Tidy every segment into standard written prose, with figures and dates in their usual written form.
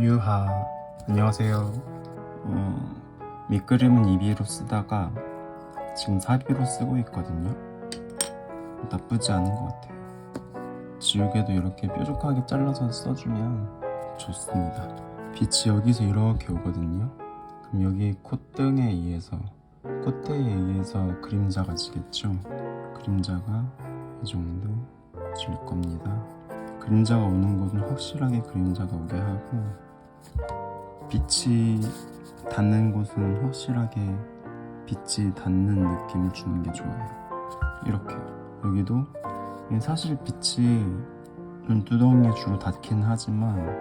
유하, 안녕하세요. 밑그림은 2B로 쓰다가 지금 4B로 쓰고 있거든요. 나쁘지 않은 것 같아요. 지우개도 이렇게 뾰족하게 잘라서 써주면 좋습니다. 빛이 여기서 이렇게 오거든요. 그럼 여기 콧등에 의해서, 콧대에 의해서 그림자가 지겠죠. 그림자가 이 정도 질 겁니다. 그림자가 오는 곳은 확실하게 그림자가 오게 하고, 빛이 닿는 곳은 확실하게 빛이 닿는 느낌을 주는 게 좋아요. 이렇게 여기도 사실 빛이 눈두덩이에 주로 닿긴 하지만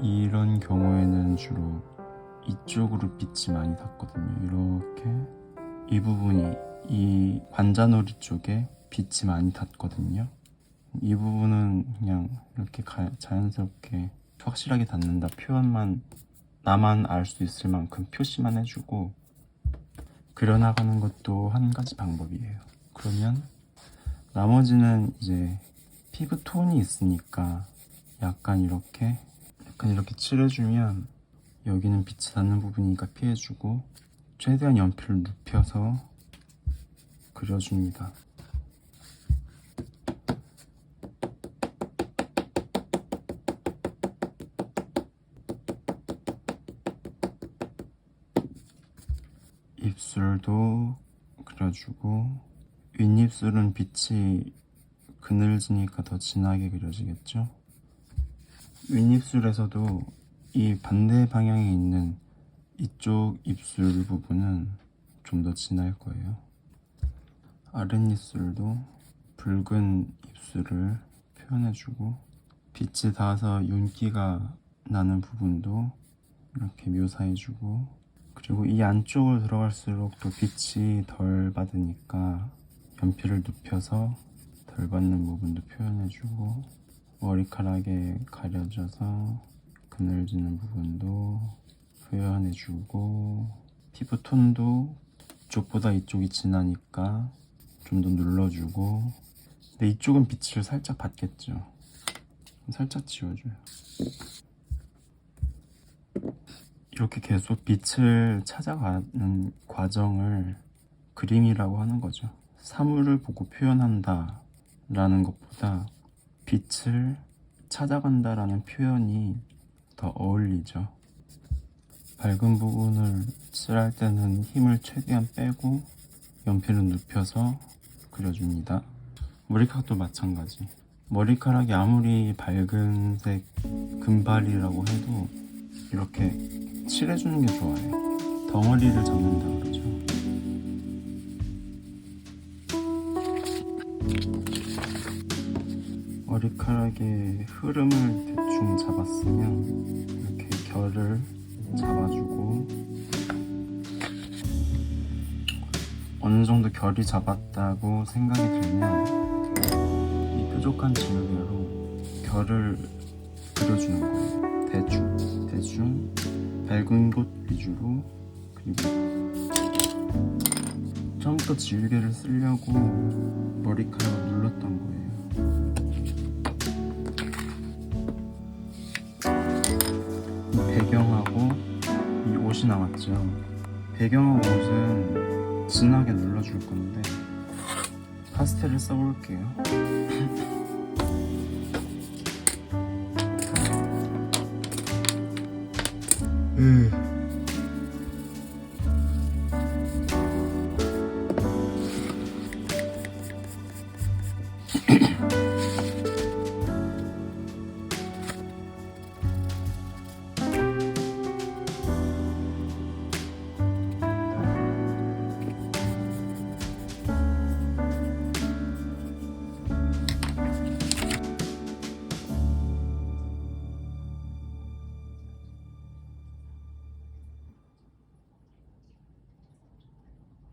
이런 경우에는 주로 이쪽으로 빛이 많이 닿거든요. 이렇게 이 부분이 이 관자놀이 쪽에 빛이 많이 닿거든요. 이 부분은 그냥 이렇게 자연스럽게 확실하게 닿는다 표현만, 나만 알 수 있을 만큼 표시만 해주고 그려나가는 것도 한 가지 방법이에요. 그러면 나머지는 이제 피부 톤이 있으니까 약간 이렇게 칠해주면 여기는 빛이 닿는 부분이니까 피해주고 최대한 연필을 눕혀서 그려줍니다. 입술도 그려주고, 윗입술은 빛이 그늘지니까 더 진하게 그려지겠죠? 윗입술에서도 이 반대 방향에 있는 이쪽 입술 부분은 좀 더 진할 거예요. 아랫입술도 붉은 입술을 표현해주고, 빛이 닿아서 윤기가 나는 부분도 이렇게 묘사해주고, 그리고 이 안쪽으로 들어갈수록 또 빛이 덜 받으니까 연필을 눕혀서 덜 받는 부분도 표현해주고, 머리카락에 가려져서 그늘지는 부분도 표현해주고, 피부 톤도 이쪽보다 이쪽이 진하니까 좀 더 눌러주고, 근데 이쪽은 빛을 살짝 받겠죠. 살짝 지워줘요. 이렇게 계속 빛을 찾아가는 과정을 그림이라고 하는 거죠. 사물을 보고 표현한다 라는 것보다 빛을 찾아간다 라는 표현이 더 어울리죠. 밝은 부분을 칠할 때는 힘을 최대한 빼고 연필을 눕혀서 그려줍니다. 머리카락도 마찬가지. 머리카락이 아무리 밝은색 금발이라고 해도 이렇게 칠해주는 게 좋아요. 덩어리를 잡는다 그러죠. 머리카락의 흐름을 대충 잡았으면 이렇게 결을 잡아주고, 어느 정도 결이 잡았다고 생각이 들면 이 뾰족한 지우개로 결을 그려주는 거예요. 대충 밝은 곳 위주로. 그리고 처음부터 지우개를 쓰려고 머리카락을 눌렀던 거예요. 이 배경하고 이 옷이 나왔죠. 배경하고 옷은 진하게 눌러줄 건데 파스텔을 써볼게요.